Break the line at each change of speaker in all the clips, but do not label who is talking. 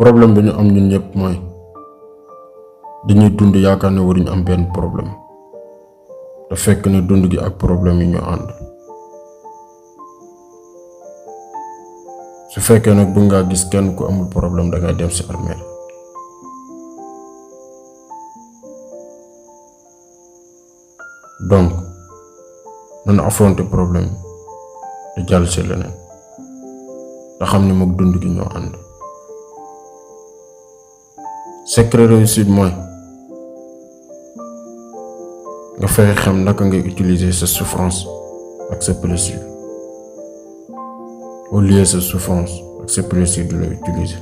problème bi ñu am ñun ñëpp mooy dañuy dund yaakaar ne waruñu am benn problème te fekk ne dund gi ak problème yi ñu ànd. su fekkee nag bëgg ngaa gis kenn ku amul problème dangay dem ci armée donc nañu affronter problème yi te jàll ci leneen te xam ne mook dund gi ñoo ànd. secret réussite mooy nga fexe xam naka ngay utiliser sa souffrance ak sa plaisir au lieu sa souffrance ak sa plaisir de la utiliser.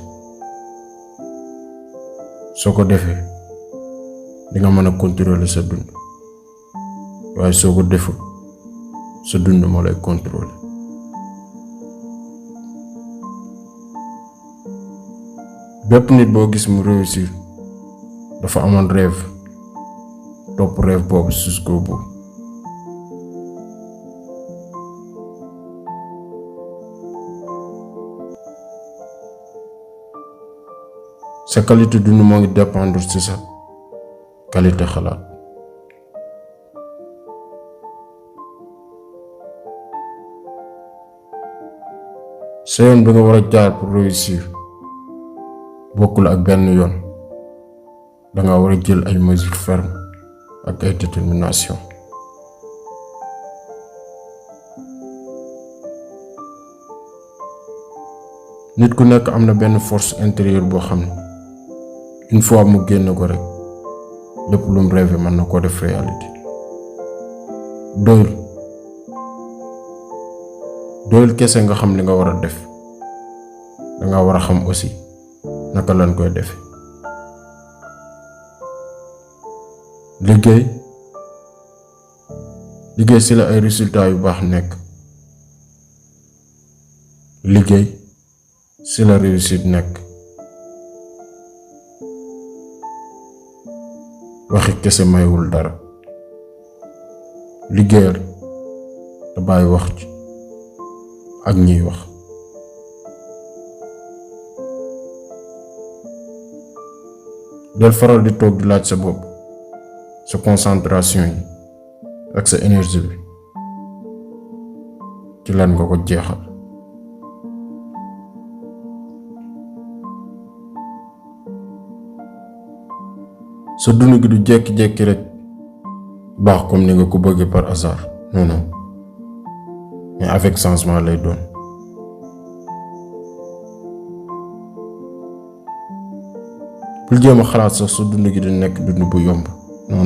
soo ko defee di nga mën a contrôler sa dund waaye soo ko deful sa dund moo lay contrôler. bépp nit boo gis mu réussir dafa amoon rêve topp rêve boobu jusqu'au bout. sa qualité dund moo ngi dépendre ci sa qualité xalaat. sa yoon bi nga war a jaar pour réussir bokkul ak benn yoon. danga war a jël ay mesures fermes ak ay détermination. nit ku nekk am na benn force intérieure boo xam ne une fois mu génn ko rek lépp lu mu rêvé mën na koo def réalité. doyul kese nga xam li nga war a def danga war a xam aussi naka lañ koy defe. liggéey ci la ay résultats yu baax nekk. liggéey ci la réussite nekk. waxi kese mayewul dara. liggéeyal te bàyyi wax ci ak ñiy wax. del faral di toog di laaj sa bopp sa concentration yi ak sa énergie bi ci lan nga ko jeexal. sa dund gi du jékki-jékki rek baax comme ni nga ko bëggee par hasard non mais avec changement lay doon. bul jéem a xalaat sax sa dund gi di nekk dund bu yomb non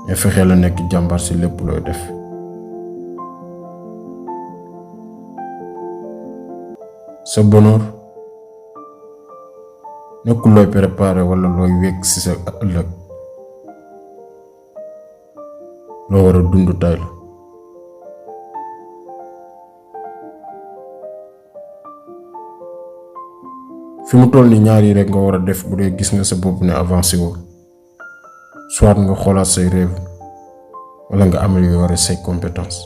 mais fexe la nekk jàmbar ci lépp looy def. sa bonheur nekkul looy préparer walla looy wekk ci sa ëllëg loo war a dund tay la. fi mu toll ni ñaar yi rek nga war a def bu dee gis nga sa bopp ne avancé woo soit nga xoolaat say rêve walla nga améliorer say compétences.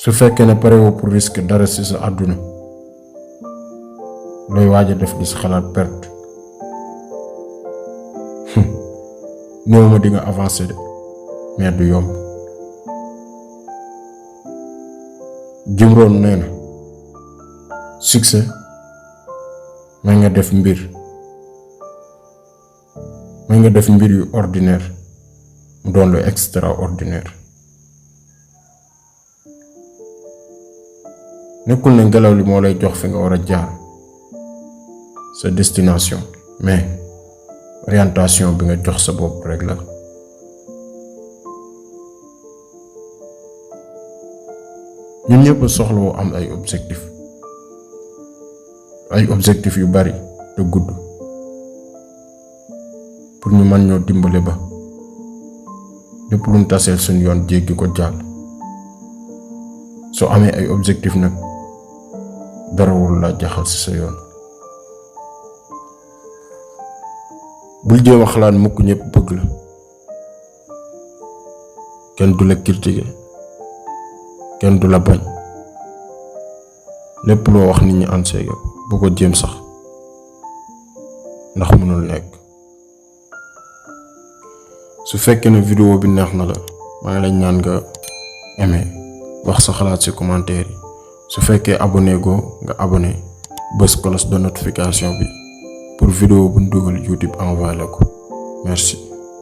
su fekkee ne pare woo pour risque dara ci sa àdduna looy waaj a def di si xalaat perte néew ma di nga avancer de mais du yomb. Jim Rohn nee na succès may nga def mbir yu ordinaire mu doon lu extraordinaire. nekkul ne ngelaw li moo lay jox fi nga war a jaar sa destination mais orientation bi nga jox sa bopp rek la. ñun ñëpp soxlawoo am ay objectif yu bari te gudd pour ñu mën ñoo dimbale ba lépp lu mu taseel suñu yoon jéggi ko jàll. soo amee ay objectif nag dara warul la jaxal ci sa yoon. bul jéem a xalaat mukk ñëpp bëgg la kenn du la critiquer kenn du la bañ lépp loo wax nit ñi ànd seeg yow bu ko jéem sax ndax mënul nekk. su fekkee ne vidéo bi neex na la maa ngi lay ñaan nga aimé wax sa xalaat ci commentaire yi su fekkee abonné go nga abonné bës cloche de notification bi pour vidéo bu ñu dugal YouTube envoyé la ko merci.